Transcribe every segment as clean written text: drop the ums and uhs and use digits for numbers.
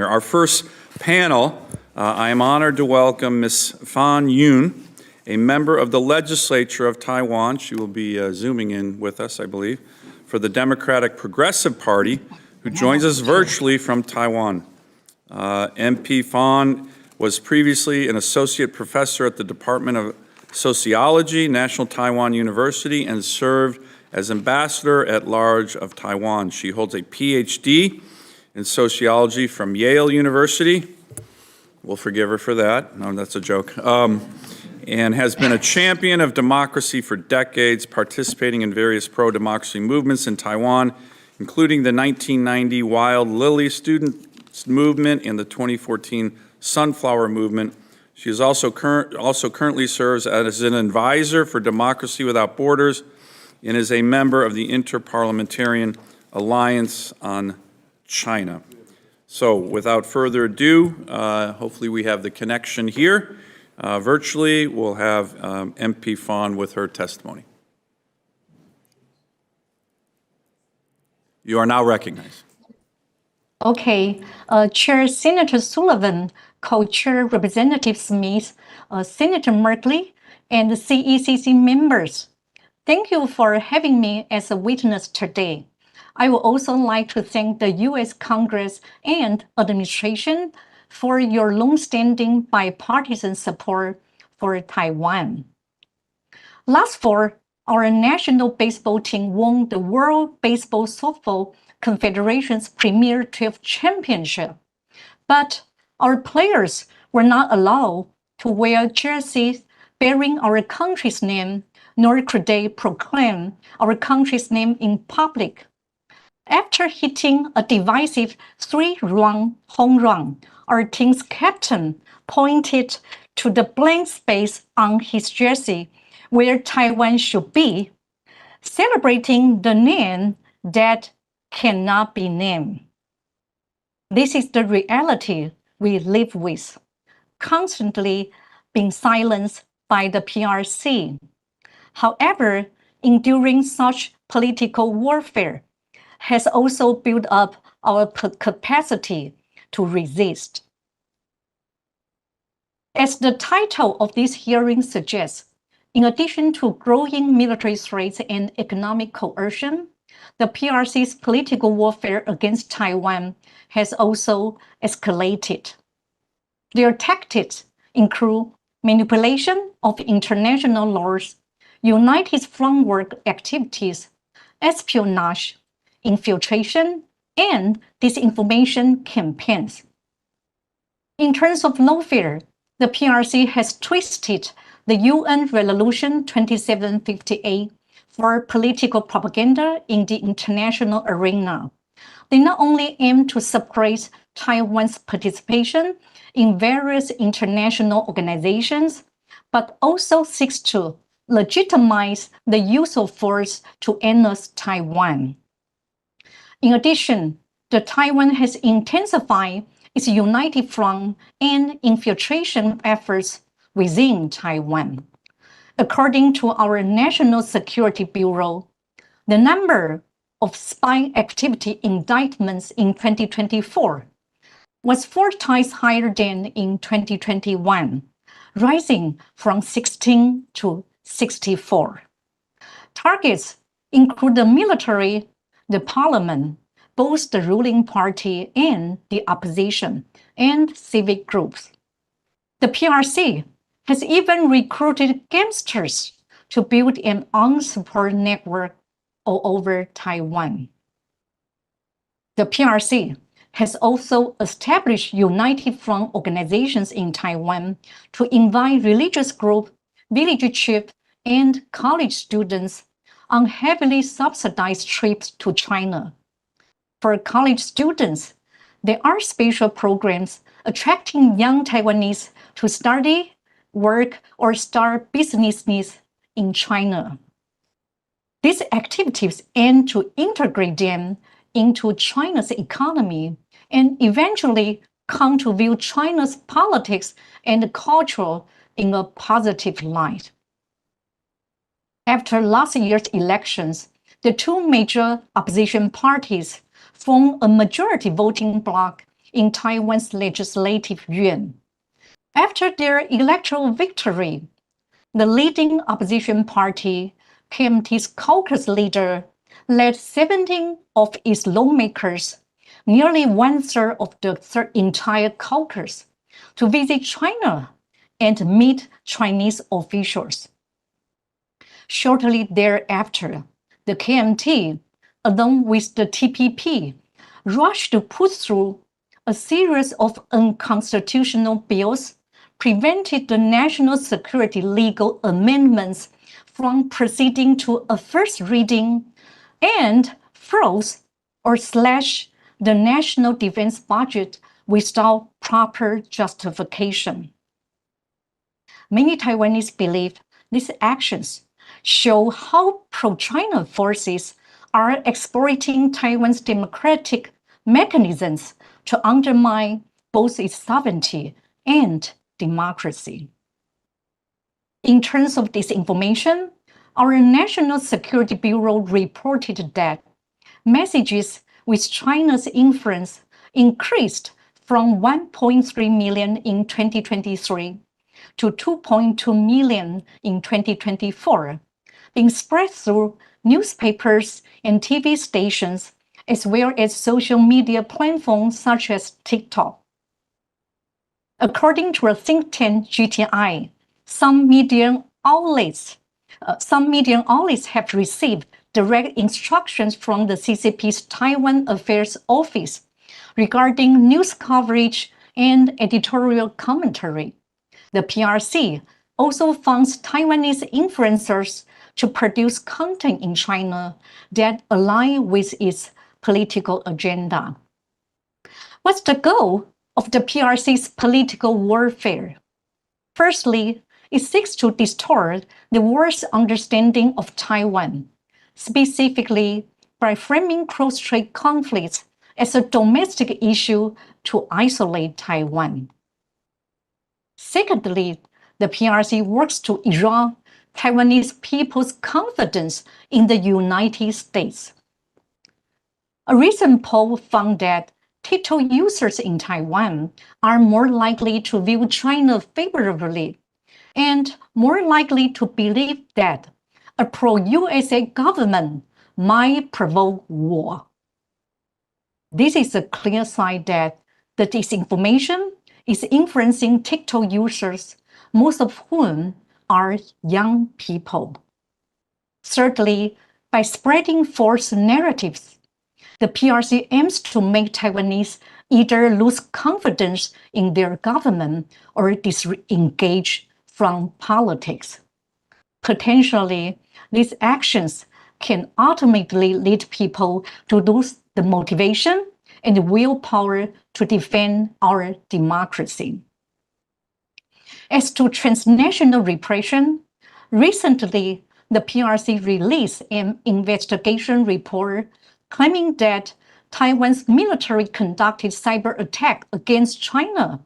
here. Our first panel, I am honored to welcome Ms. Fon Yun, a member of the legislature of Taiwan. She will be zooming in with us, I believe, for the Democratic Progressive Party, who joins us virtually from Taiwan. MP Fon was previously an associate professor at the Department of Sociology, National Taiwan University, and served as ambassador at large of Taiwan. She holds a PhD in sociology from Yale University. We'll forgive her for that. No, that's a joke. And has been a champion of democracy for decades, participating in various pro-democracy movements in Taiwan, including the 1990 Wild Lily Student Movement and the 2014 Sunflower Movement. She is also currently serves as an advisor for Democracy Without Borders and is a member of the Interparliamentarian Alliance on China. So without further ado, hopefully we have the connection here. Virtually, we'll have MP Fon with her testimony. You are now recognized. Okay, Chair Senator Sullivan, Co-Chair Representative Smith, Senator Merkley, and the CECC members. Thank you for having me as a witness today. I would also like to thank the U.S. Congress and administration for your long-standing bipartisan support for Taiwan. Last fall, our national baseball team won the World Baseball Softball Confederation's Premier 12 Championship, but our players were not allowed to wear jerseys bearing our country's name, nor could they proclaim our country's name in public. After hitting a divisive 3-run home run, our team's captain pointed to the blank space on his jersey where Taiwan should be, celebrating the name that cannot be named. This is the reality we live with, constantly being silenced by the PRC. However, enduring such political warfare has also built up our capacity to resist. As the title of this hearing suggests, in addition to growing military threats and economic coercion, the PRC's political warfare against Taiwan has also escalated. Their tactics include manipulation of international laws, united front work activities, espionage, infiltration, and disinformation campaigns. In terms of lawfare, the PRC has twisted the UN Resolution 2758 for political propaganda in the international arena. They not only aim to suppress Taiwan's participation in various international organizations, but also seeks to legitimize the use of force to annex Taiwan. In addition, the Taiwan has intensified its united front and infiltration efforts within Taiwan. According to our National Security Bureau, the number of spy activity indictments in 2024 was 4 times higher than in 2021, rising from 16 to 64. Targets include the military, the parliament, both the ruling party and the opposition, and civic groups. The PRC has even recruited gangsters to build an armed support network all over Taiwan. The PRC has also established united front organizations in Taiwan to invite religious groups, village chiefs, and college students on heavily subsidized trips to China. For college students, there are special programs attracting young Taiwanese to study, work, or start businesses in China. These activities aim to integrate them into China's economy and eventually come to view China's politics and culture in a positive light. After last year's elections, the 2 major opposition parties formed a majority voting bloc in Taiwan's legislative yuan. After their electoral victory, the leading opposition party, KMT's caucus leader, led 17 of its lawmakers, nearly one-third of the entire caucus, to visit China and meet Chinese officials. Shortly thereafter, the KMT, along with the TPP, rushed to put through a series of unconstitutional bills, prevented the national security legal amendments from proceeding to a first reading, and froze or slashed the national defense budget without proper justification. Many Taiwanese believe these actions show how pro-China forces are exploiting Taiwan's democratic mechanisms to undermine both its sovereignty and democracy. In terms of disinformation, our National Security Bureau reported that messages with China's influence increased from 1.3 million in 2023 to 2.2 million in 2024, being spread through newspapers and TV stations, as well as social media platforms such as TikTok. According to a think tank GTI, some media outlets have received direct instructions from the CCP's Taiwan Affairs Office regarding news coverage and editorial commentary. The PRC also funds Taiwanese influencers to produce content in China that align with its political agenda. What's the goal of the PRC's political warfare? Firstly, it seeks to distort the world's understanding of Taiwan, specifically by framing cross-strait conflicts as a domestic issue to isolate Taiwan. Secondly, the PRC works to erode Taiwanese people's confidence in the United States. A recent poll found that TikTok users in Taiwan are more likely to view China favorably and more likely to believe that a pro-USA government might provoke war. This is a clear sign that the disinformation is influencing TikTok users, most of whom are young people. Thirdly, by spreading false narratives, the PRC aims to make Taiwanese either lose confidence in their government or disengage from politics. Potentially, these actions can ultimately lead people to lose the motivation and willpower to defend our democracy. As to transnational repression, recently the PRC released an investigation report claiming that Taiwan's military conducted cyber attack against China.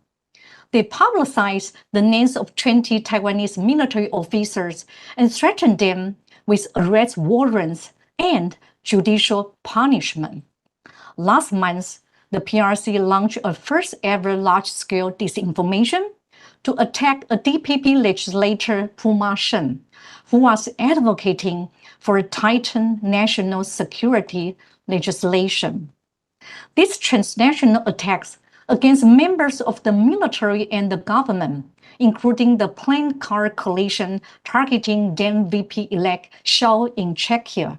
They publicized the names of 20 Taiwanese military officers and threatened them with arrest warrants and judicial punishment. Last month, the PRC launched a first-ever large-scale disinformation to attack a DPP legislator, Puma Shen, who was advocating for a tightened national security legislation. These transnational attacks against members of the military and the government, including the planned car coalition targeting then VP-elect Shao in Czechia,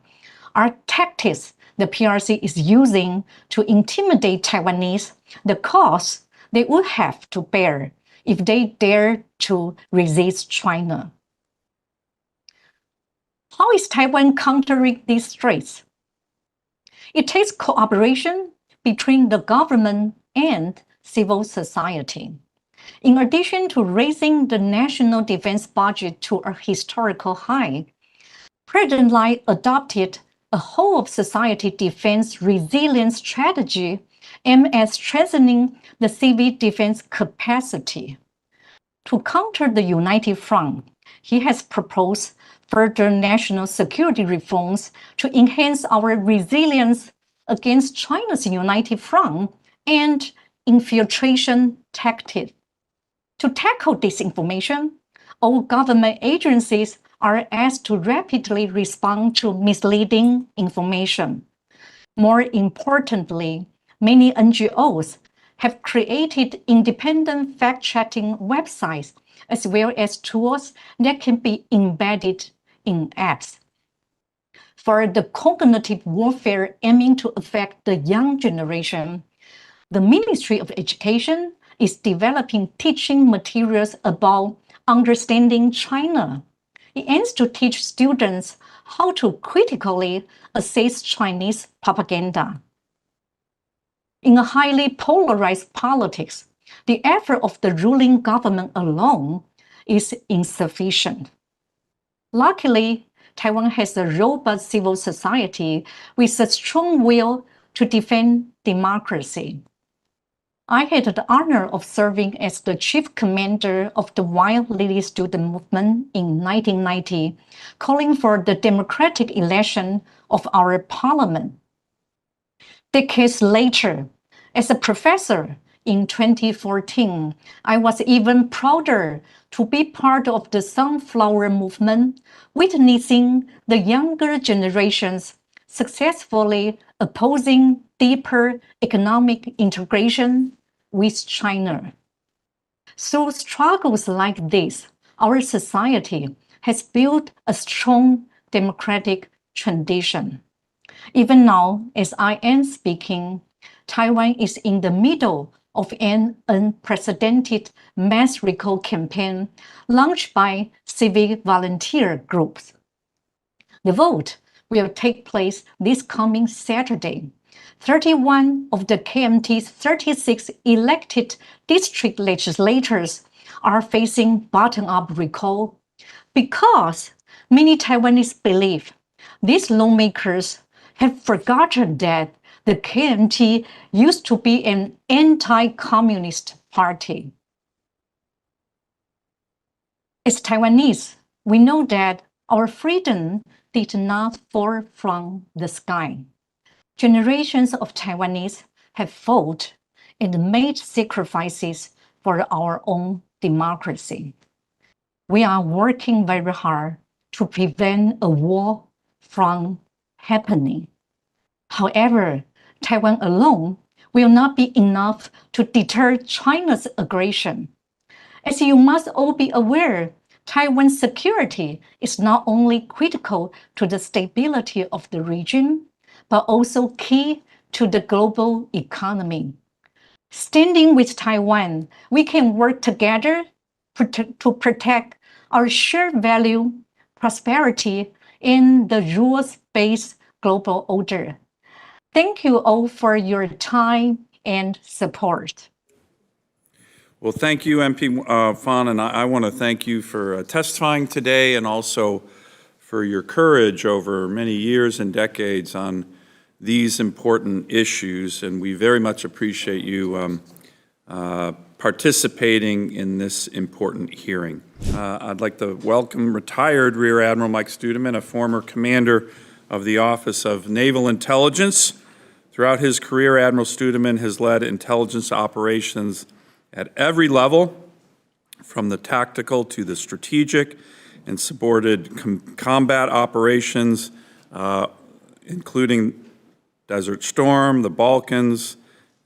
are tactics the PRC is using to intimidate Taiwanese, the cost they would have to bear if they dare to resist China. How is Taiwan countering these threats? It takes cooperation between the government and civil society. In addition to raising the national defense budget to a historical high, President Lai adopted a whole-of-society defense resilience strategy aimed at strengthening the civil defense capacity. To counter the United Front, he has proposed further national security reforms to enhance our resilience against China's United Front and infiltration tactic. To tackle disinformation, all government agencies are asked to rapidly respond to misleading information. More importantly, many NGOs have created independent fact-checking websites as well as tools that can be embedded in apps. For the cognitive warfare aiming to affect the young generation, the Ministry of Education is developing teaching materials about understanding China. It aims to teach students how to critically assess Chinese propaganda. In a highly polarized politics, the effort of the ruling government alone is insufficient. Luckily, Taiwan has a robust civil society with a strong will to defend democracy. I had the honor of serving as the chief commander of the Wild Lily student movement in 1990, calling for the democratic election of our parliament. Decades later, as a professor in 2014, I was even prouder to be part of the Sunflower movement, witnessing the younger generations successfully opposing deeper economic integration with China. Through struggles like this, our society has built a strong democratic tradition. Even now, as I am speaking, Taiwan is in the middle of an unprecedented mass recall campaign launched by civic volunteer groups. The vote will take place this coming Saturday. 31 of the KMT's 36 elected district legislators are facing bottom-up recall because many Taiwanese believe these lawmakers have forgotten that the KMT used to be an anti-communist party. As Taiwanese, we know that our freedom did not fall from the sky. Generations of Taiwanese have fought and made sacrifices for our own democracy. We are working very hard to prevent a war from happening. However, Taiwan alone will not be enough to deter China's aggression. As you must all be aware, Taiwan's security is not only critical to the stability of the region, but also key to the global economy. Standing with Taiwan, we can work together to protect our shared value, prosperity, and the rules-based global order. Thank you all for your time and support. Well, thank you, MP Fon, and I want to thank you for testifying today and also for your courage over many years and decades on these important issues, and we very much appreciate you participating in this important hearing. I'd like to welcome retired Rear Admiral Mike Studman, a former commander of the Office of Naval Intelligence. Throughout his career, Admiral Studman has led intelligence operations at every level, from the tactical to the strategic, and supported combat operations, including Desert Storm, the Balkans,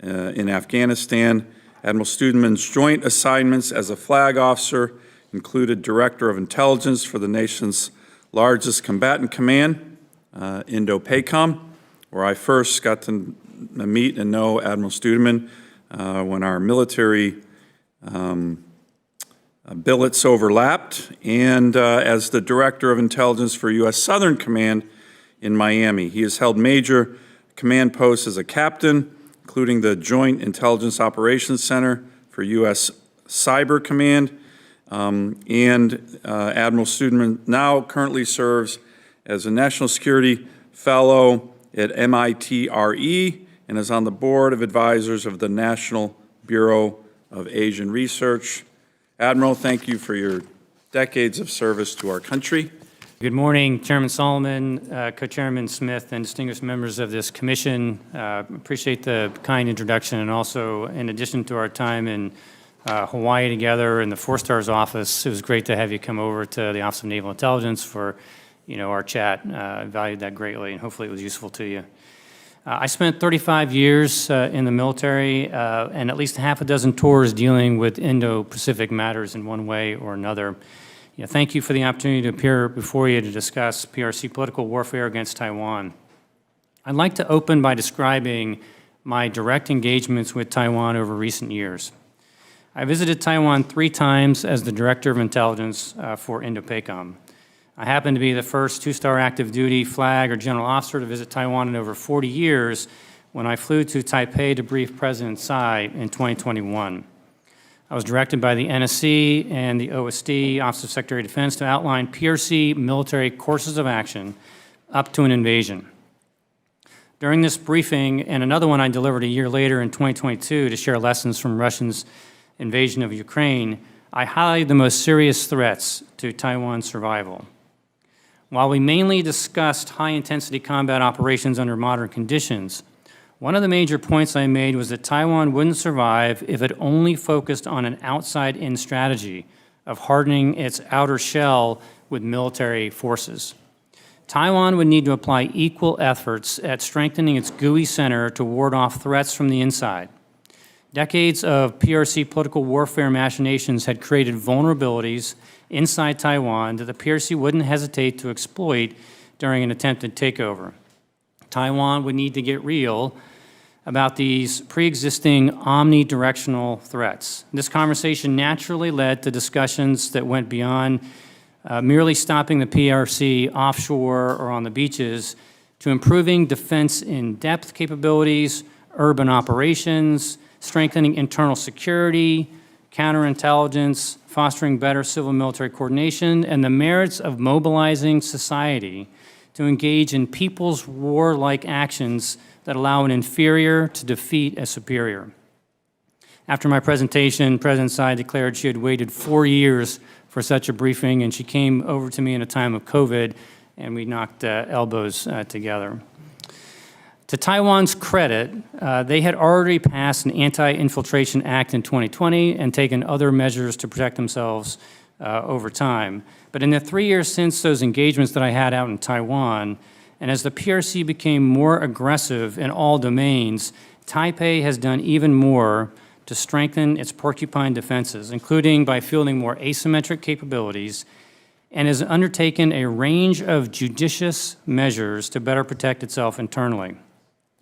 in Afghanistan. Admiral Studman's joint assignments as a flag officer included Director of Intelligence for the nation's largest combatant command, Indo-PACOM, where I first got to meet and know Admiral Studman when our military billets overlapped, and as the Director of Intelligence for U.S. Southern Command in Miami. He has held major command posts as a captain, including the Joint Intelligence Operations Center for U.S. Cyber Command, and Admiral Studman now currently serves as a National Security Fellow at MITRE and is on the Board of Advisors of the National Bureau of Asian Research. Admiral, thank you for your decades of service to our country. Good morning, Chairman Solomon, Co-Chairman Smith, and distinguished members of this commission. Appreciate the kind introduction, and also, in addition to our time in Hawaii together in the Four Stars office, it was great to have you come over to the Office of Naval Intelligence for, our chat. I valued that greatly, and hopefully it was useful to you. I spent 35 years in the military and at least half a dozen tours dealing with Indo-Pacific matters in one way or another. Thank you for the opportunity to appear before you to discuss PRC political warfare against Taiwan. I'd like to open by describing my direct engagements with Taiwan over recent years. I visited Taiwan 3 times as the Director of Intelligence for Indo-PACOM. I happened to be the first 2-star active duty flag or general officer to visit Taiwan in over 40 years when I flew to Taipei to brief President Tsai in 2021. I was directed by the NSC and the OSD, Office of Secretary of Defense, to outline PRC military courses of action up to an invasion. During this briefing, and another one I delivered a year later in 2022 to share lessons from Russia's invasion of Ukraine, I highlighted the most serious threats to Taiwan's survival. While we mainly discussed high-intensity combat operations under modern conditions, one of the major points I made was that Taiwan wouldn't survive if it only focused on an outside-in strategy of hardening its outer shell with military forces. Taiwan would need to apply equal efforts at strengthening its gooey center to ward off threats from the inside. Decades of PRC political warfare machinations had created vulnerabilities inside Taiwan that the PRC wouldn't hesitate to exploit during an attempted takeover. Taiwan would need to get real about these pre-existing omnidirectional threats. This conversation naturally led to discussions that went beyond merely stopping the PRC offshore or on the beaches to improving defense in-depth capabilities, urban operations, strengthening internal security, counterintelligence, fostering better civil-military coordination, and the merits of mobilizing society to engage in people's warlike actions that allow an inferior to defeat a superior. After my presentation, President Tsai declared she had waited 4 years for such a briefing, and she came over to me in a time of COVID, and we knocked elbows together. To Taiwan's credit, they had already passed an Anti-Infiltration Act in 2020 and taken other measures to protect themselves over time. But in the 3 years since those engagements that I had out in Taiwan, and as the PRC became more aggressive in all domains, Taipei has done even more to strengthen its porcupine defenses, including by fielding more asymmetric capabilities, and has undertaken a range of judicious measures to better protect itself internally.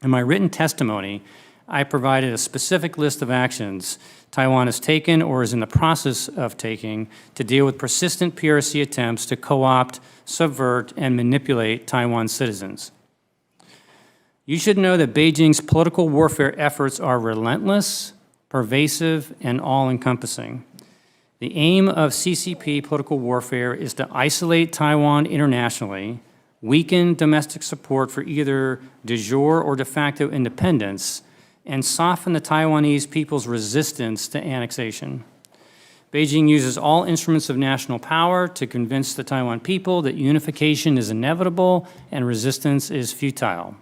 In my written testimony, I provided a specific list of actions Taiwan has taken or is in the process of taking to deal with persistent PRC attempts to co-opt, subvert, and manipulate Taiwan's citizens. You should know that Beijing's political warfare efforts are relentless, pervasive, and all-encompassing. The aim of CCP political warfare is to isolate Taiwan internationally, weaken domestic support for either de jure or de facto independence, and soften the Taiwanese people's resistance to annexation. Beijing uses all instruments of national power to convince the Taiwan people that unification is inevitable and resistance is futile.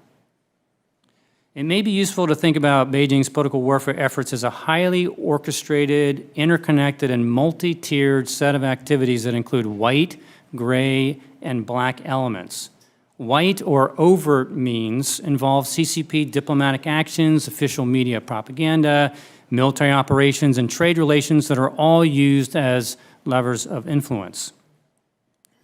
It may be useful to think about Beijing's political warfare efforts as a highly orchestrated, interconnected, and multi-tiered set of activities that include white, gray, and black elements. White or overt means involve CCP diplomatic actions, official media propaganda, military operations, and trade relations that are all used as levers of influence.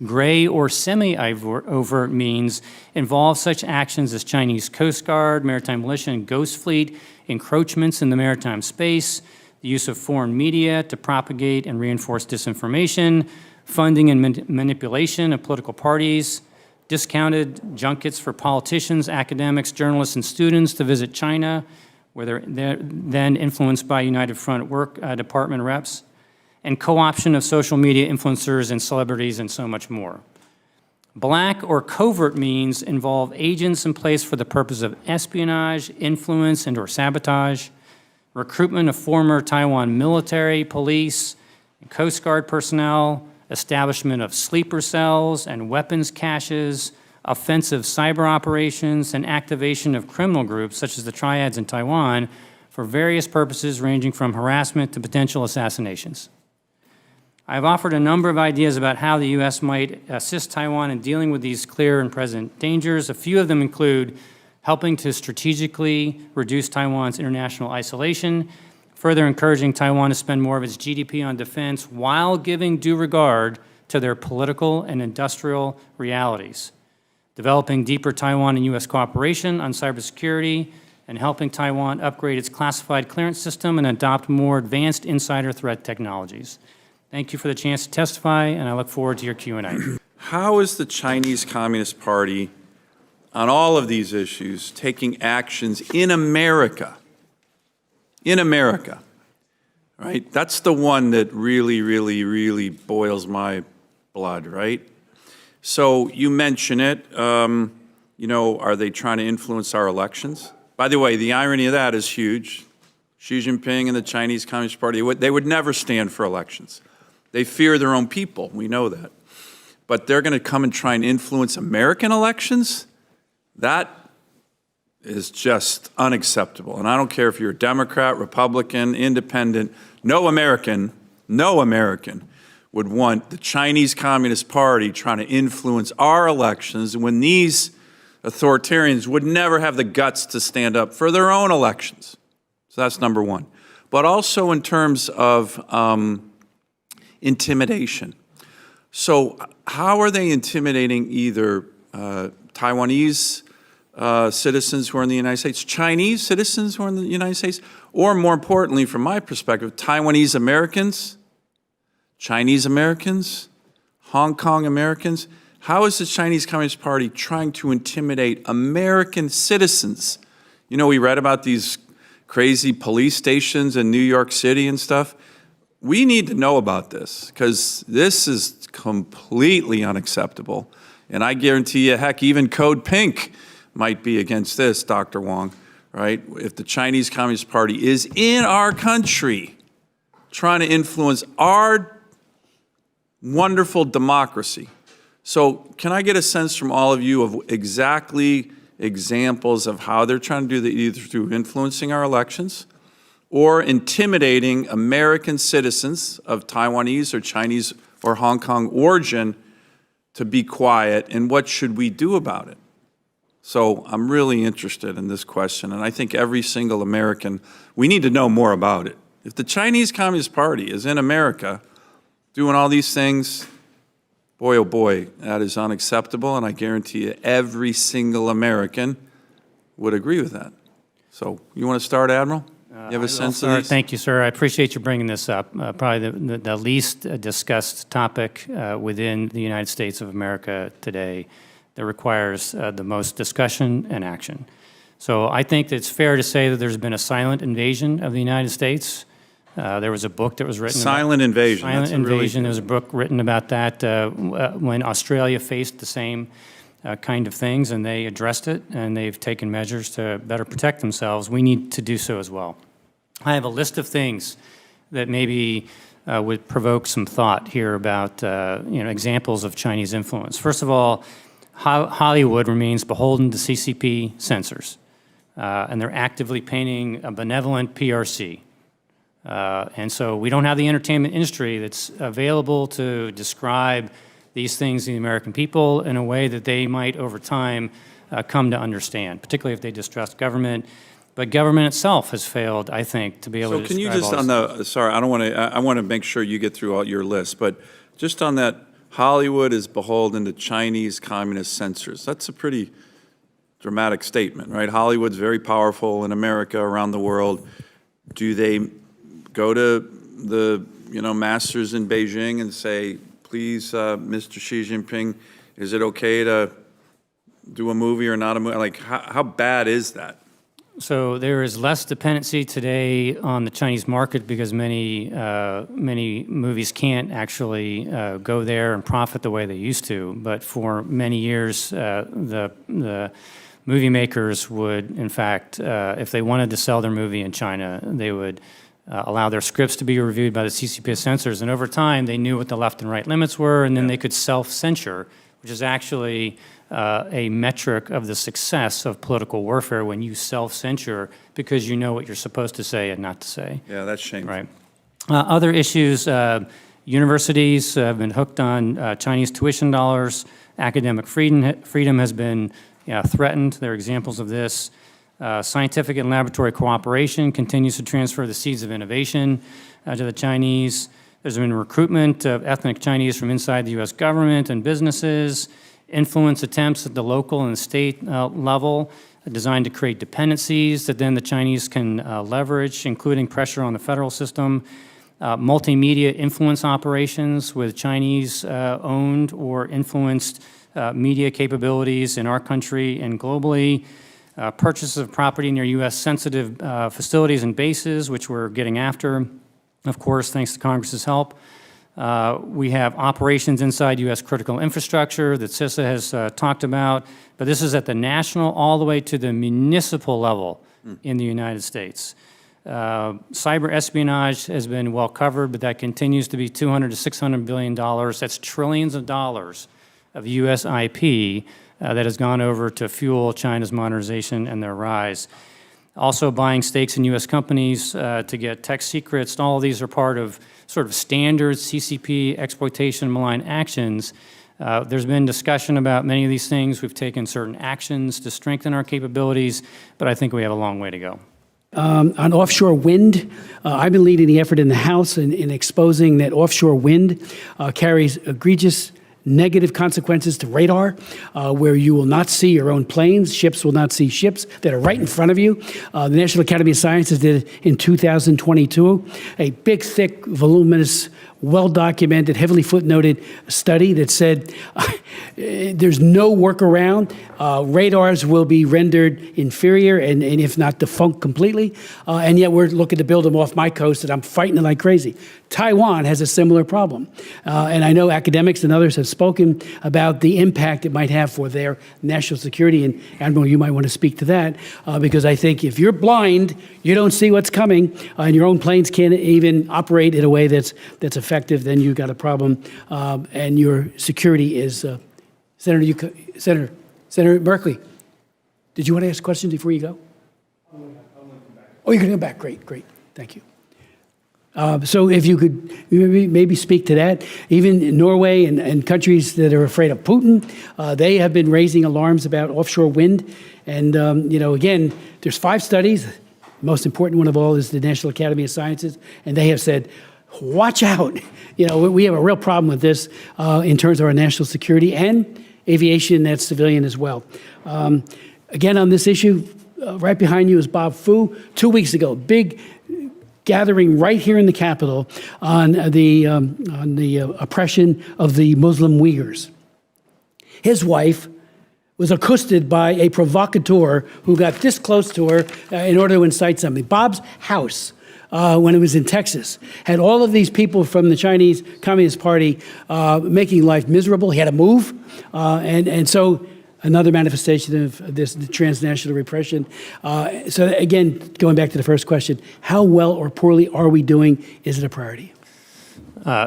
Gray or semi-overt means involve such actions as Chinese Coast Guard, maritime militia, and ghost fleet, encroachments in the maritime space, the use of foreign media to propagate and reinforce disinformation, funding and manipulation of political parties, discounted junkets for politicians, academics, journalists, and students to visit China, where they're then influenced by United Front Work Department reps, and co-option of social media influencers and celebrities, and so much more. Black or covert means involve agents in place for the purpose of espionage, influence, and/or sabotage, recruitment of former Taiwan military, police, and Coast Guard personnel, establishment of sleeper cells and weapons caches, offensive cyber operations, and activation of criminal groups such as the triads in Taiwan for various purposes ranging from harassment to potential assassinations. I have offered a number of ideas about how the U.S. might assist Taiwan in dealing with these clear and present dangers. A few of them include helping to strategically reduce Taiwan's international isolation, further encouraging Taiwan to spend more of its GDP on defense while giving due regard to their political and industrial realities, developing deeper Taiwan and U.S. cooperation on cybersecurity, and helping Taiwan upgrade its classified clearance system and adopt more advanced insider threat technologies. Thank you for the chance to testify, and I look forward to your Q&A. How is the Chinese Communist Party on all of these issues taking actions in America? In America, right? That's the one that really boils my blood, right? So you mention it, you know, are they trying to influence our elections? By the way, the irony of that is huge. Xi Jinping and the Chinese Communist Party, they would never stand for elections. They fear their own people, we know that. But they're going to come and try and influence American elections? That is just unacceptable. And I don't care if you're a Democrat, Republican, Independent, no American would want the Chinese Communist Party trying to influence our elections when these authoritarians would never have the guts to stand up for their own elections. So that's number one. But also in terms of intimidation. So how are they intimidating either Taiwanese citizens who are in the United States, Chinese citizens who are in the United States, or more importantly, from my perspective, Taiwanese Americans, Chinese Americans, Hong Kong Americans? How is the Chinese Communist Party trying to intimidate American citizens? You know, we read about these crazy police stations in New York City and stuff. We need to know about this because this is completely unacceptable. And I guarantee you, heck, even Code Pink might be against this, Dr. Wong, right? If the Chinese Communist Party is in our country trying to influence our wonderful democracy. So can I get a sense from all of you of exactly examples of how they're trying to do that, either through influencing our elections or intimidating American citizens of Taiwanese or Chinese or Hong Kong origin to be quiet, and what should we do about it? So I'm really interested in this question, and I think every single American, we need to know more about it. If the Chinese Communist Party is in America doing all these things, boy, oh boy, that is unacceptable, and I guarantee you every single American would agree with that. So you want to start, Admiral? You have a sense of this? Thank you, sir. I appreciate you bringing this up. Probably the least discussed topic within the United States of America today that requires the most discussion and action. So I think it's fair to say that there's been a silent invasion of the United States. There was a book that was written Silent Invasion. Silent Invasion. There was a book written about that when Australia faced the same kind of things, and they addressed it, and they've taken measures to better protect themselves. We need to do so as well. I have a list of things that maybe would provoke some thought here about examples of Chinese influence. First of all, Hollywood remains beholden to CCP censors, and they're actively painting a benevolent PRC. And so we don't have the entertainment industry that's available to describe these things to the American people in a way that they might over time come to understand, particularly if they distrust government. But government itself has failed, I think, to be able to describe. So can you just on the, sorry, I want to make sure you get through all your list, but just on that, Hollywood is beholden to Chinese communist censors. That's a pretty dramatic statement, right? Hollywood's very powerful in America, around the world. Do they go to the masters in Beijing and say, please, Mr. Xi Jinping, is it okay to do a movie or not a movie? Like, how bad is that? So there is less dependency today on the Chinese market because many movies can't actually go there and profit the way they used to. But for many years, the movie makers would, in fact, if they wanted to sell their movie in China, they would allow their scripts to be reviewed by the CCP censors. And over time, they knew what the left and right limits were, and then they could self-censure, which is actually a metric of the success of political warfare when you self-censure because you know what you're supposed to say and not to say. Yeah, that's shameful. Right. Other issues, universities have been hooked on Chinese tuition dollars. Academic freedom has been threatened. There are examples of this. Scientific and laboratory cooperation continues to transfer the seeds of innovation to the Chinese. There's been recruitment of ethnic Chinese from inside the U.S. government and businesses, influence attempts at the local and state level designed to create dependencies that then the Chinese can leverage, including pressure on the federal system, multimedia influence operations with Chinese-owned or influenced media capabilities in our country and globally, purchase of property near U.S. sensitive facilities and bases, which we're getting after, of course, thanks to Congress's help. We have operations inside U.S. critical infrastructure that CISA has talked about, but this is at the national all the way to the municipal level in the United States. Cyber espionage has been well covered, but that continues to be $200 to $600 billion. That's trillions of dollars of U.S. IP that has gone over to fuel China's modernization and their rise. Also buying stakes in U.S. companies to get tech secrets. All of these are part of sort of standard CCP exploitation malign actions. There's been discussion about many of these things. We've taken certain actions to strengthen our capabilities, but I think we have a long way to go. On offshore wind, I've been leading the effort in the House in exposing that offshore wind carries egregious negative consequences to radar, where you will not see your own planes, ships will not see ships that are right in front of you. The National Academy of Sciences did in 2022 a big, thick, voluminous, well-documented, heavily footnoted study that said there's no workaround. Radars will be rendered inferior and if not defunct completely, and yet we're looking to build them off my coast, and I'm fighting it like crazy. Taiwan has a similar problem, and I know academics and others have spoken about the impact it might have for their national security, and Admiral, you might want to speak to that, because I think if you're blind, you don't see what's coming, and your own planes can't even operate in a way that's effective, then you've got a problem, and your security is, Senator Berkeley, did you want to ask questions before you go? Oh, you're going to come back. Great, thank you. So if you could maybe speak to that. Even Norway and countries that are afraid of Putin, they have been raising alarms about offshore wind. And, again, there's 5 studies. The most important one of all is the National Academy of Sciences. And they have said, watch out. We have a real problem with this in terms of our national security and aviation, that's civilian as well. Again, on this issue, right behind you is Bob Fu. 2 weeks ago, big gathering right here in the Capitol on the oppression of the Muslim Uyghurs. His wife was accosted by a provocateur who got this close to her in order to incite something. Bob's house, when it was in Texas, had all of these people from the Chinese Communist Party making life miserable. He had to move. And so another manifestation of this transnational repression. So again, going back to the first question, how well or poorly are we doing? Is it a priority?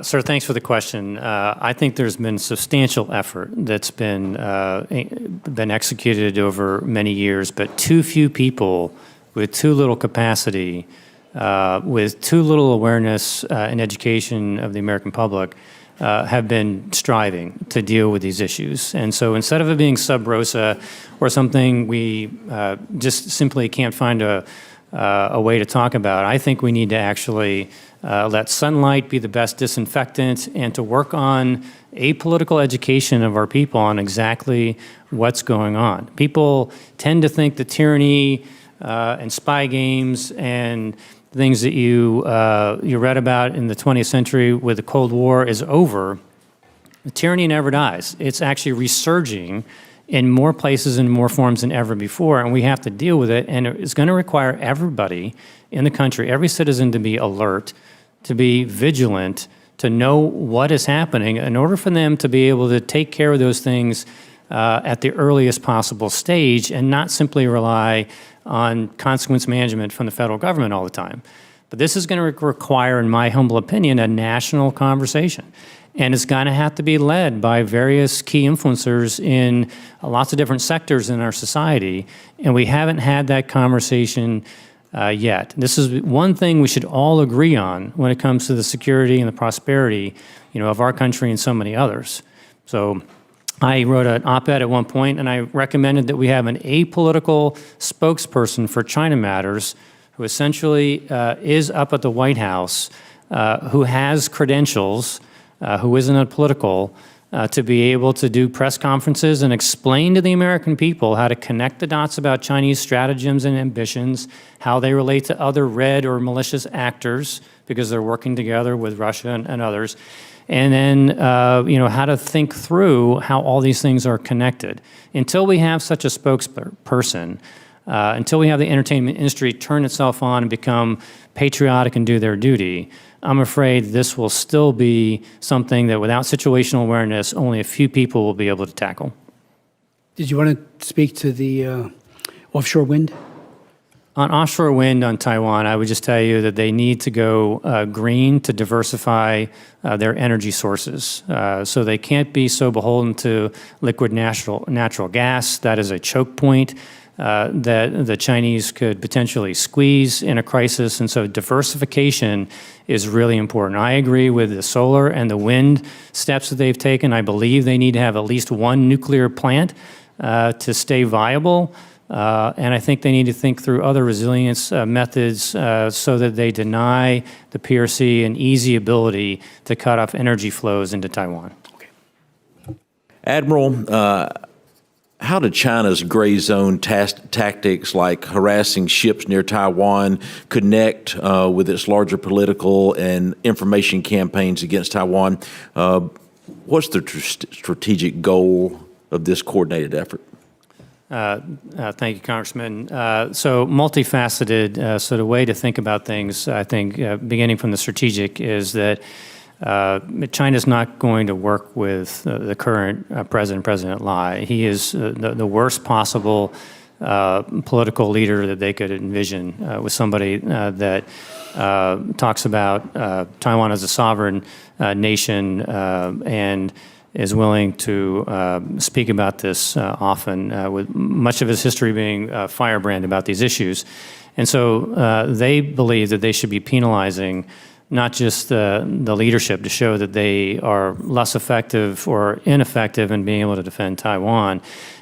Sir, thanks for the question. I think there's been substantial effort that's been executed over many years, but too few people with too little capacity, with too little awareness and education of the American public have been striving to deal with these issues. And so instead of it being sub rosa or something we just simply can't find a way to talk about, I think we need to actually let sunlight be the best disinfectant and to work on apolitical education of our people on exactly what's going on. People tend to think that tyranny and spy games and things that you read about in the 20th century with the Cold War is over. The tyranny never dies. It's actually resurging in more places and more forms than ever before, and we have to deal with it, and it's going to require everybody in the country, every citizen, to be alert, to be vigilant, to know what is happening in order for them to be able to take care of those things at the earliest possible stage and not simply rely on consequence management from the federal government all the time. But this is going to require, in my humble opinion, a national conversation. And it's going to have to be led by various key influencers in lots of different sectors in our society. And we haven't had that conversation yet. This is one thing we should all agree on when it comes to the security and the prosperity, of our country and so many others. So I wrote an op-ed at one point, and I recommended that we have an apolitical spokesperson for China Matters who essentially is up at the White House, who has credentials, who isn't political, to be able to do press conferences and explain to the American people how to connect the dots about Chinese stratagems and ambitions, how they relate to other red or malicious actors, because they're working together with Russia and others, and then how to think through how all these things are connected. Until we have such a spokesperson, until we have the entertainment industry turn itself on and become patriotic and do their duty, I'm afraid this will still be something that without situational awareness, only a few people will be able to tackle. Did you want to speak to the offshore wind? On offshore wind on Taiwan, I would just tell you that they need to go green to diversify their energy sources. So they can't be so beholden to liquid natural gas. That is a choke point that the Chinese could potentially squeeze in a crisis. And so diversification is really important. I agree with the solar and the wind steps that they've taken. I believe they need to have at least one nuclear plant to stay viable. And I think they need to think through other resilience methods so that they deny the PRC an easy ability to cut off energy flows into Taiwan. Okay. Admiral, how do China's gray zone tactics like harassing ships near Taiwan connect with its larger political and information campaigns against Taiwan? What's the strategic goal of this coordinated effort? Thank you, Congressman. So multifaceted, so the way to think about things, I think, beginning from the strategic, is that China's not going to work with the current President Lai. He is the worst possible political leader that they could envision, with somebody that talks about Taiwan as a sovereign nation and is willing to speak about this often, with much of his history being firebrand about these issues. And so they believe that they should be penalizing not just the leadership to show that they are less effective or ineffective in being able to defend Taiwan,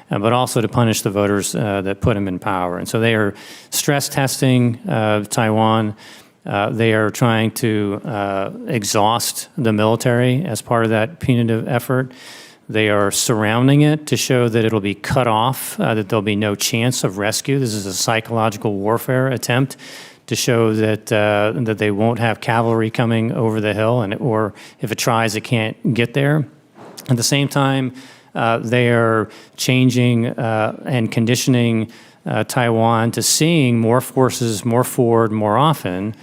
but also to punish the voters that put him in power. And so they are stress testing Taiwan. They are trying to exhaust the military as part of that punitive effort. They are surrounding it to show that it'll be cut off, that there'll be no chance of rescue. This is a psychological warfare attempt to show that that they won't have cavalry coming over the hill, or if it tries, it can't get there. At the same time, they are changing and conditioning Taiwan to seeing more forces more forward more often,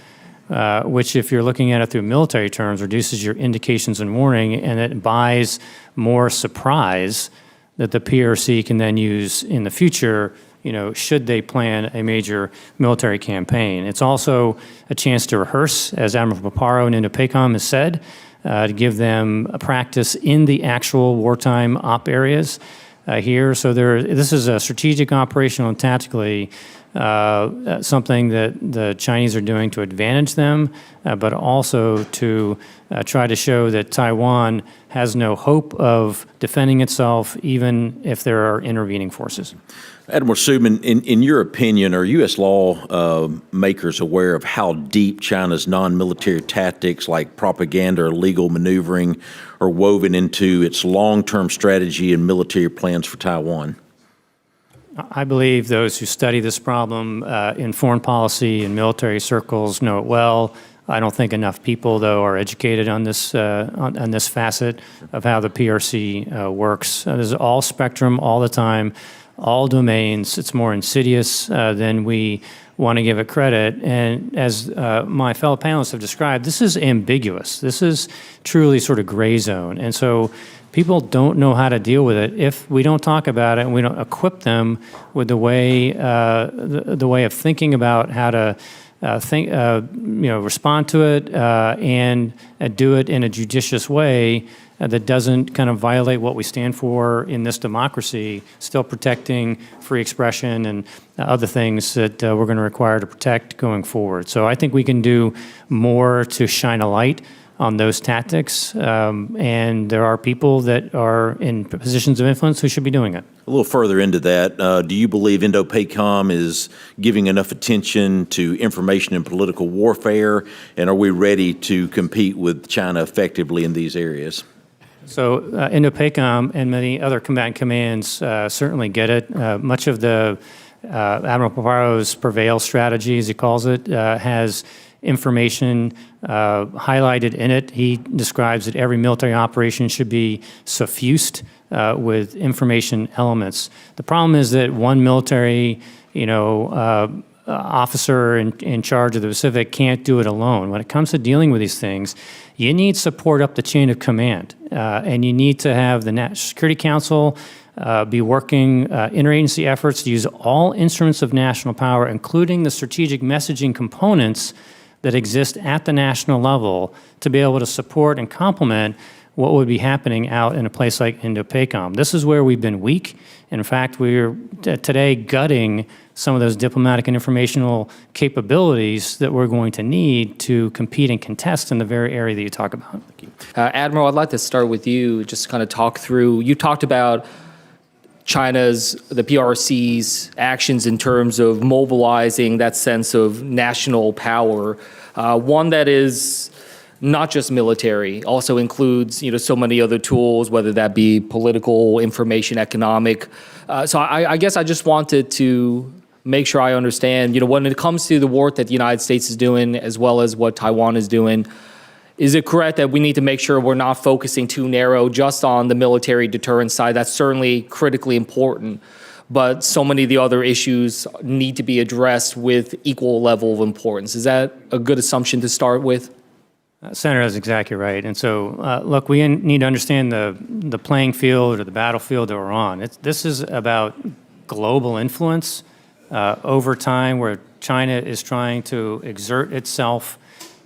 which, if you're looking at it through military terms, reduces your indications and warning, and it buys more surprise that the PRC can then use in the future, should they plan a major military campaign. It's also a chance to rehearse, as Admiral Paparo in Indo-PACOM has said, to give them a practice in the actual wartime op areas here. So this is a strategic, operational, and tactically something that the Chinese are doing to advantage them, but also to try to show that Taiwan has no hope of defending itself, even if there are intervening forces. Admiral Studman, in your opinion, are U.S. law makers aware of how deep China's non-military tactics like propaganda or legal maneuvering are woven into its long-term strategy and military plans for Taiwan? I believe those who study this problem in foreign policy and military circles know it well. I don't think enough people, though, are educated on this on this facet of how the PRC works. There's all spectrum, all the time, all domains. It's more insidious than we want to give it credit. And as my fellow panelists have described, this is ambiguous. This is truly sort of gray zone. And so people don't know how to deal with it if we don't talk about it and we don't equip them with the way of thinking about how to respond to it and do it in a judicious way that doesn't kind of violate what we stand for in this democracy, still protecting free expression and other things that we're going to require to protect going forward. So I think we can do more to shine a light on those tactics, and there are people that are in positions of influence who should be doing it. A little further into that, do you believe Indo-PACOM is giving enough attention to information and political warfare, and are we ready to compete with China effectively in these areas? So Indo-PACOM and many other combatant commands certainly get it. Much of the Admiral Paparo's Prevail strategy, as he calls it, has information highlighted in it. He describes that every military operation should be suffused with information elements. The problem is that one military, officer in charge of the Pacific can't do it alone. When it comes to dealing with these things, you need support up the chain of command, and you need to have the National Security Council be working interagency efforts to use all instruments of national power, including the strategic messaging components that exist at the national level, to be able to support and complement what would be happening out in a place like Indo-PACOM. This is where we've been weak. In fact, we're today gutting some of those diplomatic and informational capabilities that we're going to need to compete and contest in the very area that you talk about. Admiral, I'd like to start with you, just kind of talk through, you talked about the PRC's actions in terms of mobilizing that sense of national power, one that is not just military, also includes so many other tools, whether that be political, information, economic. So I guess I just wanted to make sure I understand, when it comes to the work that the United States is doing as well as what Taiwan is doing, is it correct that we need to make sure we're not focusing too narrow just on the military deterrence side? That's certainly critically important, but so many of the other issues need to be addressed with equal level of importance. Is that a good assumption to start with? Senator, that's exactly right. And so, look, we need to understand the playing field or the battlefield that we're on. This is about global influence over time, where China is trying to exert itself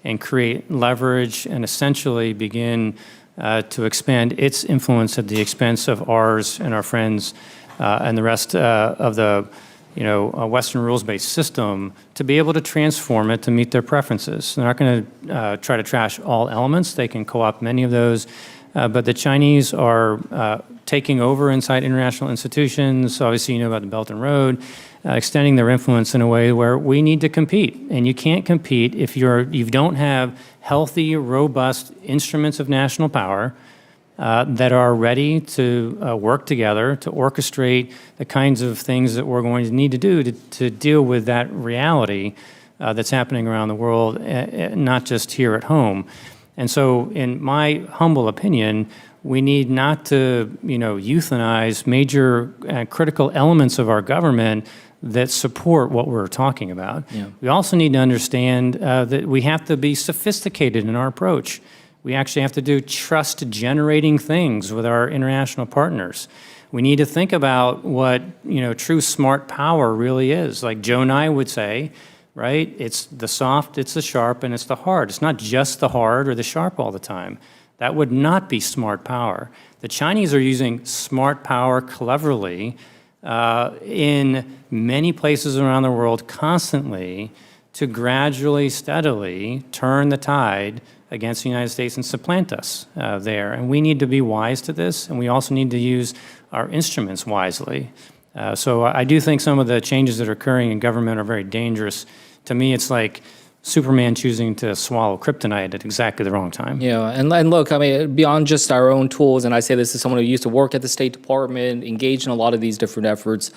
and create leverage and essentially begin to expand its influence at the expense of ours and our friends and the rest of the Western rules-based system, to be able to transform it to meet their preferences. They're not going to try to trash all elements. They can co-opt many of those. But the Chinese are taking over inside international institutions. Obviously, about the Belt and Road, extending their influence in a way where we need to compete. And you can't compete if you don't have healthy, robust instruments of national power that are ready to work together to orchestrate the kinds of things that we're going to need to do to deal with that reality that's happening around the world, not just here at home. And so, in my humble opinion, we need not to, euthanize major critical elements of our government that support what we're talking about. Yeah. We also need to understand that we have to be sophisticated in our approach. We actually have to do trust-generating things with our international partners. We need to think about what, true smart power really is. Like Joe Nye would say, right? It's the soft, it's the sharp, and it's the hard. It's not just the hard or the sharp all the time. That would not be smart power. The Chinese are using smart power cleverly in many places around the world constantly to gradually, steadily turn the tide against the United States and supplant us there. And we need to be wise to this, and we also need to use our instruments wisely. So I do think some of the changes that are occurring in government are very dangerous. To me, it's like Superman choosing to swallow kryptonite at exactly the wrong time. Yeah, and look, beyond just our own tools, and I say this as someone who used to work at the State Department, engaged in a lot of these different efforts,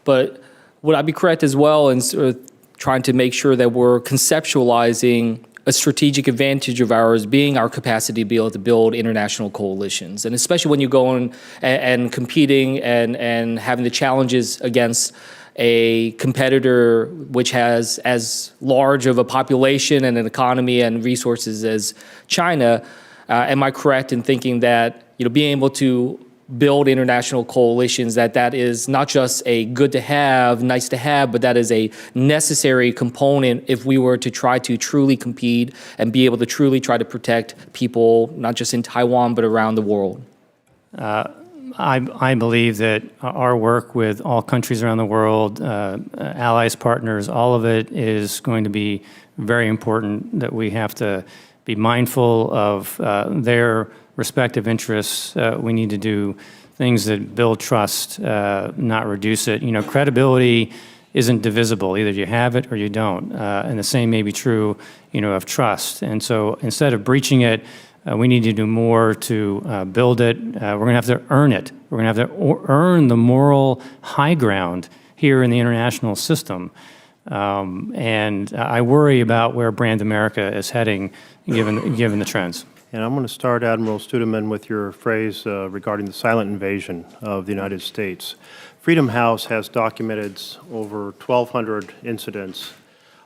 but would I be correct as well in sort of trying to make sure that we're conceptualizing a strategic advantage of ours being our capacity to be able to build international coalitions, and especially when you go on and competing and having the challenges against a competitor which has as large of a population and an economy and resources as China. Am I correct in thinking that being able to build international coalitions, that is not just a good to have, nice to have, but that is a necessary component if we were to try to truly compete and be able to truly try to protect people, not just in Taiwan, but around the world? I believe that our work with all countries around the world, allies, partners, all of it is going to be very important, that we have to be mindful of their respective interests. We need to do things that build trust, not reduce it. You know, credibility isn't divisible. Either you have it or you don't. And the same may be true, you know, of trust. And so instead of breaching it, we need to do more to build it. We're going to have to earn it. We're going to have to earn the moral high ground here in the international system. And I worry about where Brand America is heading, given the trends. And I'm going to start, Admiral Studman, with your phrase regarding the silent invasion of the United States. Freedom House has documented over 1,200 incidents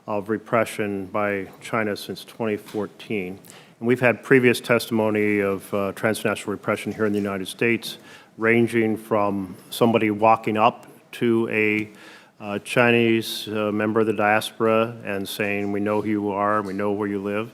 of repression by China since 2014. And we've had previous testimony of transnational repression here in the United States, ranging from somebody walking up to a Chinese member of the diaspora and saying, "We know who you are, we know where you live,"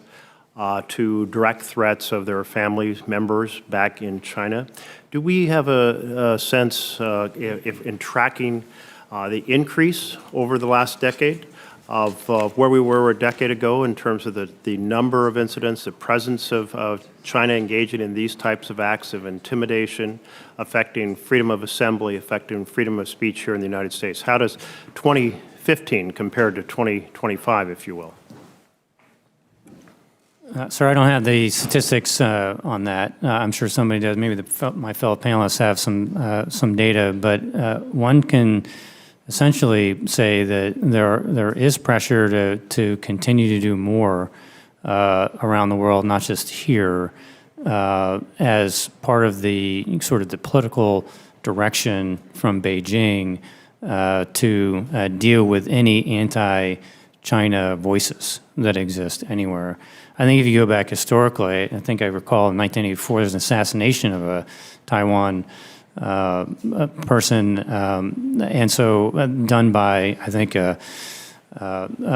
to direct threats of their family members back in China. Do we have a sense, if in tracking the increase over the last decade of where we were a decade ago in terms of the number of incidents, the presence of China engaging in these types of acts of intimidation, affecting freedom of assembly, affecting freedom of speech here in the United States? How does 2015 compare to 2025, if you will? Sir, I don't have the statistics on that. I'm sure somebody does. Maybe my fellow panelists have some data, but one can essentially say that there is pressure to continue to do more around the world, not just here, as part of the sort of the political direction from Beijing to deal with any anti-China voices that exist anywhere. I think if you go back historically, I think I recall in 1984 there's an assassination of a Taiwan person, and so done by, I think,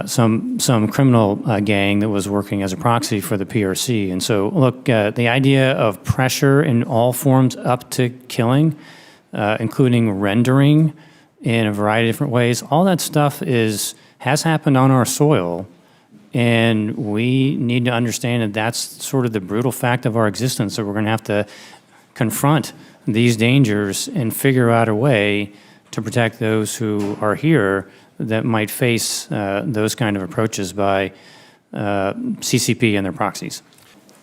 some criminal gang that was working as a proxy for the PRC. And so, look, the idea of pressure in all forms up to killing, including rendering in a variety of different ways, all that stuff has happened on our soil. And we need to understand that that's sort of the brutal fact of our existence. So we're going to have to confront these dangers and figure out a way to protect those who are here that might face those kind of approaches by CCP and their proxies.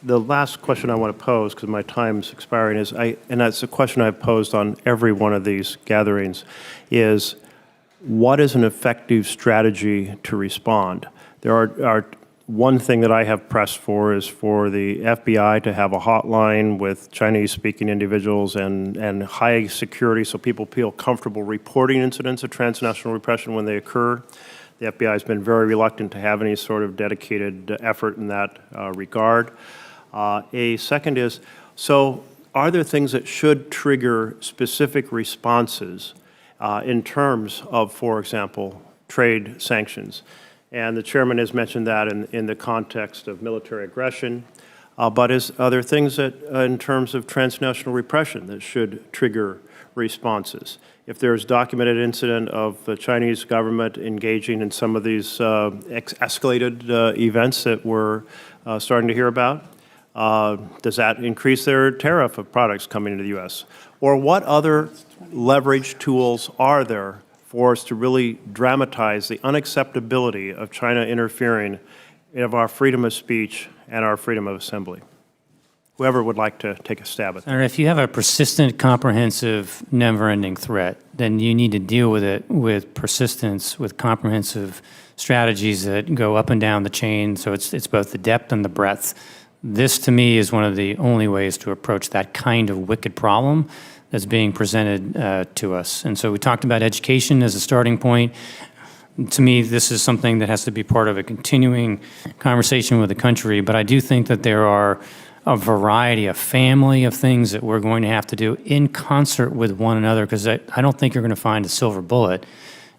The last question I want to pose, because my time's expiring, and that's a question I've posed on every one of these gatherings, is what is an effective strategy to respond? There are one thing that I have pressed for is for the FBI to have a hotline with Chinese-speaking individuals and high security so people feel comfortable reporting incidents of transnational repression when they occur. The FBI has been very reluctant to have any sort of dedicated effort in that regard. A second is, so are there things that should trigger specific responses in terms of, for example, trade sanctions? And the chairman has mentioned that in the context of military aggression. But are there things that, in terms of transnational repression, that should trigger responses? If there's documented incident of the Chinese government engaging in some of these escalated events that we're starting to hear about, does that increase their tariff of products coming into the U.S.? Or what other leverage tools are there for us to really dramatize the unacceptability of China interfering in our freedom of speech and our freedom of assembly? Whoever would like to take a stab at that. If you have a persistent, comprehensive, never-ending threat, then you need to deal with it with persistence, with comprehensive strategies that go up and down the chain, so it's both the depth and the breadth. This, to me, is one of the only ways to approach that kind of wicked problem that's being presented to us. And so we talked about education as a starting point. To me, this is something that has to be part of a continuing conversation with the country, but I do think that there are a variety, a family of things that we're going to have to do in concert with one another, because I don't think you're going to find a silver bullet,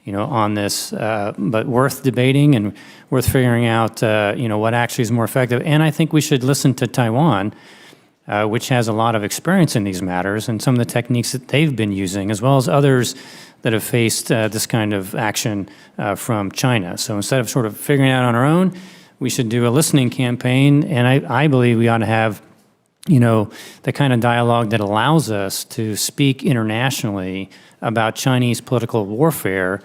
on this, but worth debating and worth figuring out, what actually is more effective. And I think we should listen to Taiwan, which has a lot of experience in these matters, and some of the techniques that they've been using, as well as others that have faced this kind of action from China. So instead of sort of figuring it out on our own, we should do a listening campaign, and I believe we ought to have, the kind of dialogue that allows us to speak internationally about Chinese political warfare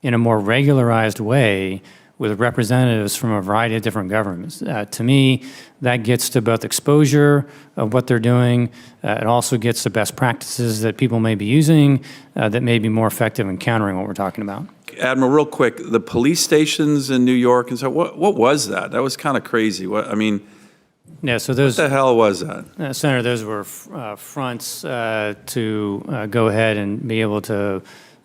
in a more regularized way with representatives from a variety of different governments. To me, that gets to both exposure of what they're doing. It also gets to best practices that people may be using that may be more effective in countering what we're talking about. Admiral, real quick, the police stations in New York and so what was that? That was kind of crazy. Yeah, so those, what the hell was that? Senator, those were fronts to go ahead and be able to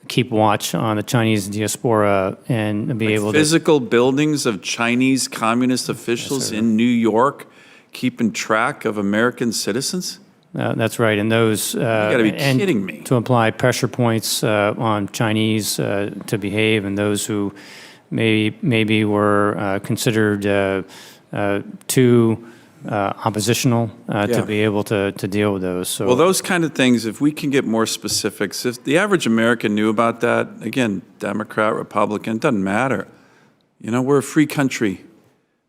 keep watch on the Chinese diaspora and be able to... Physical buildings of Chinese communist officials in New York keeping track of American citizens? That's right, and those... you gotta be kidding me. To apply pressure points on Chinese to behave, and those who maybe were considered too oppositional to be able to deal with those. So, well, those kind of things, if we can get more specifics, if the average American knew about that, again, Democrat, Republican, doesn't matter. We're a free country,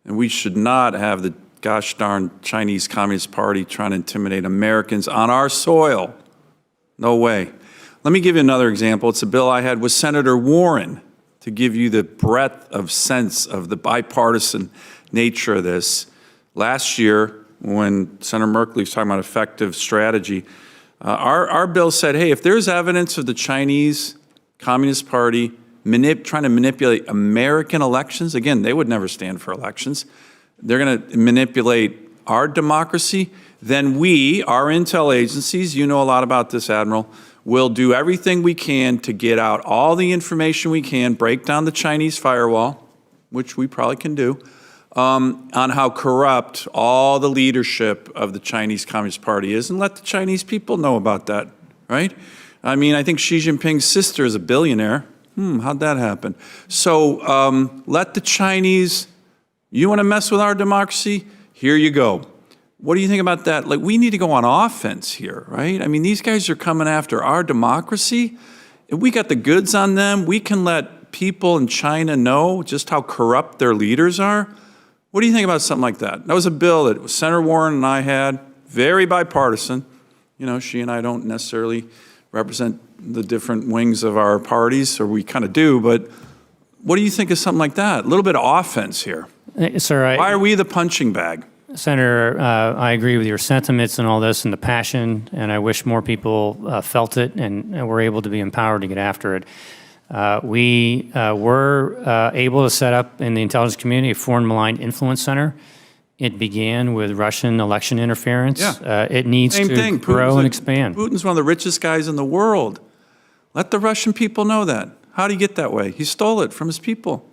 and we should not have the gosh darn Chinese Communist Party trying to intimidate Americans on our soil. No way. Let me give you another example. It's a bill I had with Senator Warren to give you the breadth of sense of the bipartisan nature of this. Last year, when Senator Merkley was talking about effective strategy, our bill said, hey, if there's evidence of the Chinese Communist Party trying to manipulate American elections, again, they would never stand for elections, they're going to manipulate our democracy, then we, our intel agencies, you know a lot about this, Admiral, will do everything we can to get out all the information we can, break down the Chinese firewall, which we probably can do, on how corrupt all the leadership of the Chinese Communist Party is, and let the Chinese people know about that, right? I mean, I think Xi Jinping's sister is a billionaire. How'd that happen? So let the Chinese, you want to mess with our democracy? Here you go. What do you think about that? Like, we need to go on offense here, right? I mean, these guys are coming after our democracy. If we got the goods on them, we can let people in China know just how corrupt their leaders are. What do you think about something like that? That was a bill that Senator Warren and I had, very bipartisan. She and I don't necessarily represent the different wings of our parties, or we kind of do, but what do you think of something like that? A little bit of offense here. Sir, why are we the punching bag? Senator, I agree with your sentiments and all this and the passion, and I wish more people felt it and were able to be empowered to get after it. We were able to set up in the intelligence community a foreign malign influence center. It began with Russian election interference. Yeah. It needs to grow and expand. Putin's one of the richest guys in the world. Let the Russian people know that. How did he get that way? He stole it from his people.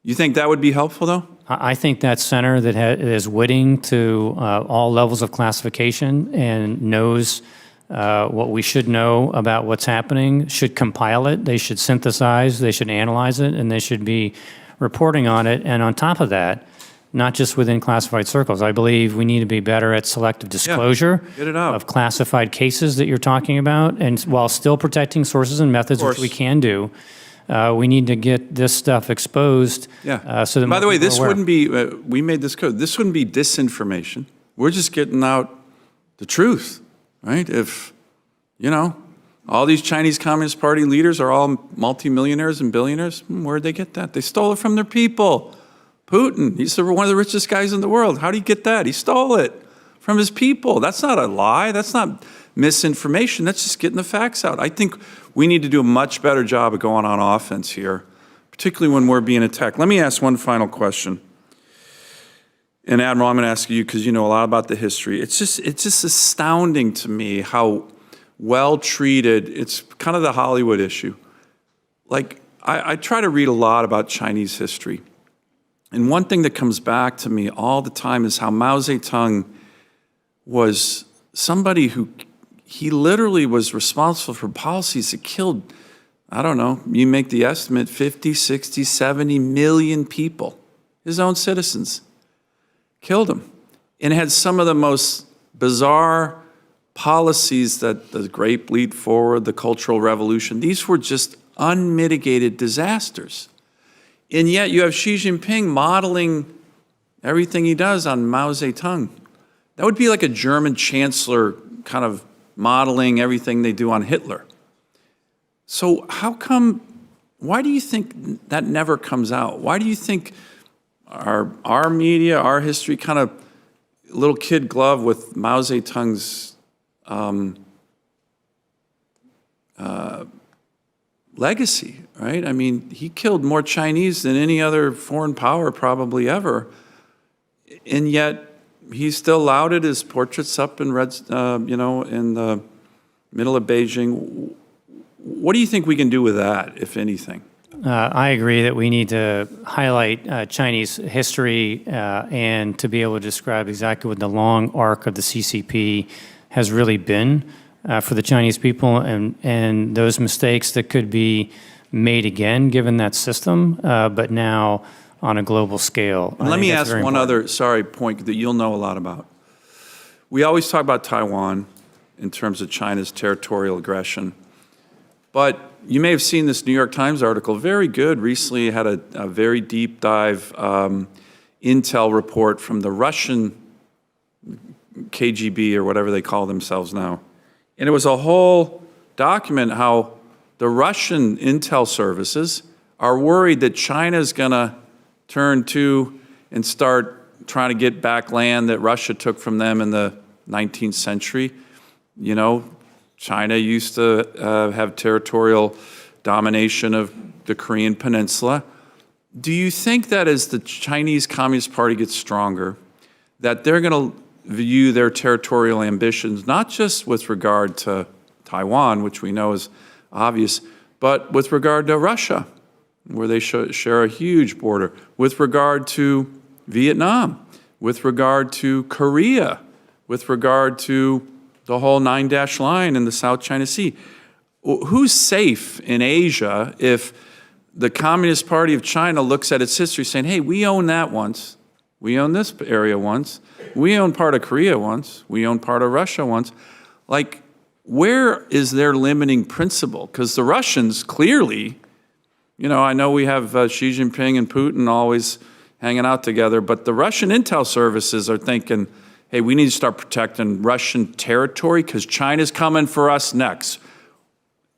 You think that would be helpful, though? I think that center that is witting to all levels of classification and knows what we should know about what's happening should compile it. They should synthesize, they should analyze it, and they should be reporting on it. And on top of that, not just within classified circles, I believe we need to be better at selective disclosure of classified cases that you're talking about, and while still protecting sources and methods, which we can do. We need to get this stuff exposed. So that by the way, this wouldn't be, we made this code, this wouldn't be disinformation. We're just getting out the truth, right? If, all these Chinese Communist Party leaders are all multimillionaires and billionaires, where'd they get that? They stole it from their people. Putin, he's one of the richest guys in the world. How did he get that? He stole it from his people. That's not a lie. That's not misinformation. That's just getting the facts out. I think we need to do a much better job of going on offense here, particularly when we're being attacked. Let me ask one final question. And Admiral, I'm going to ask you because you know a lot about the history. It's just astounding to me how well treated, it's kind of the Hollywood issue. Like, I try to read a lot about Chinese history. And one thing that comes back to me all the time is how Mao Zedong was somebody who, he literally was responsible for policies that killed, I don't know, you make the estimate, 50, 60, 70 million people, his own citizens, killed him, and had some of the most bizarre policies, that the Great Leap Forward, the Cultural Revolution, these were just unmitigated disasters. And yet you have Xi Jinping modeling everything he does on Mao Zedong. That would be like a German chancellor kind of modeling everything they do on Hitler. So how come, why do you think that never comes out? Why do you think our media, our history kind of little kid glove with Mao Zedong's legacy, right? I mean, he killed more Chinese than any other foreign power probably ever. And yet he still lauded his portraits up in red, in the middle of Beijing. What do you think we can do with that, if anything? I agree that we need to highlight Chinese history and to be able to describe exactly what the long arc of the CCP has really been for the Chinese people, and those mistakes that could be made again given that system, but now on a global scale. Let me ask one other, point that you'll know a lot about. We always talk about Taiwan in terms of China's territorial aggression, but you may have seen this New York Times article, very good, recently had a very deep dive intel report from the Russian KGB or whatever they call themselves now. And it was a whole document how the Russian intel services are worried that China's gonna turn to and start trying to get back land that Russia took from them in the 19th century. You know, China used to have territorial domination of the Korean Peninsula. Do you think that as the Chinese Communist Party gets stronger, that they're going to view their territorial ambitions, not just with regard to Taiwan, which we know is obvious, but with regard to Russia, where they share a huge border, with regard to Vietnam, with regard to Korea, with regard to the whole 9-dash line in the South China Sea? Who's safe in Asia if the Communist Party of China looks at its history saying, hey, we owned that once, we owned this area once, we owned part of Korea once, we owned part of Russia once? Like, where is their limiting principle? Because the Russians clearly, you know, I know we have Xi Jinping and Putin always hanging out together, but the Russian intel services are thinking, hey, we need to start protecting Russian territory because China's coming for us next.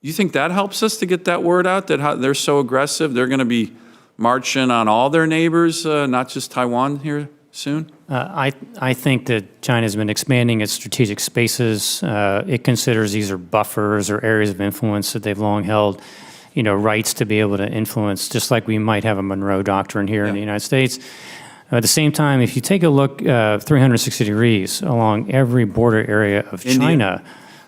You think that helps us to get that word out, that they're so aggressive, they're going to be marching on all their neighbors, not just Taiwan here soon? I think that China's been expanding its strategic spaces. It considers these are buffers or areas of influence that they've long held, you know, rights to be able to influence, just like we might have a Monroe Doctrine here in the United States. At the same time, if you take a look 360 degrees along every border area of China,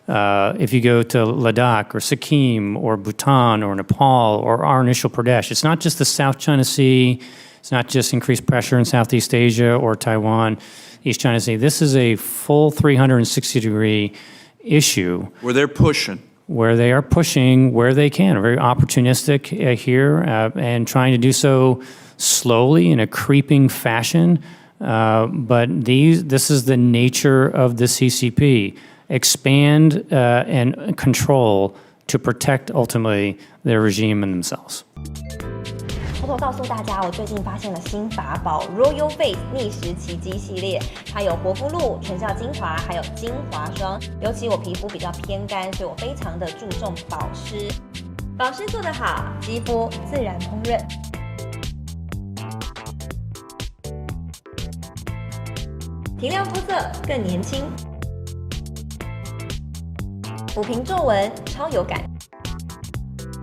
if you go to Ladakh or Sikkim or Bhutan or Nepal or Arunachal Pradesh, it's not just the South China Sea, it's not just increased pressure in Southeast Asia or Taiwan, East China Sea. This is a full 360-degree issue. Where they're pushing. Where they are pushing where they can, very opportunistic here and trying to do so slowly in a creeping fashion. But this is the nature of the CCP. Expand and control to protect ultimately their regime and themselves. 偷偷告诉大家，我最近发现了新法宝 Royal Face 逆时奇迹系列，它有活肤露、全效精华，还有精华霜。尤其我皮肤比较偏干，所以我非常的注重保湿。保湿做得好，肌肤自然烹润。提亮肤色更年轻，抚平皱纹超有感，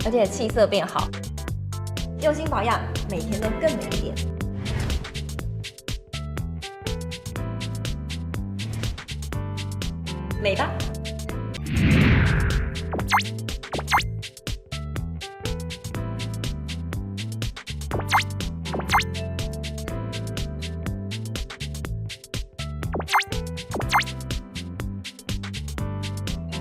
而且气色变好。用心保养，每天都更美一点。美吧。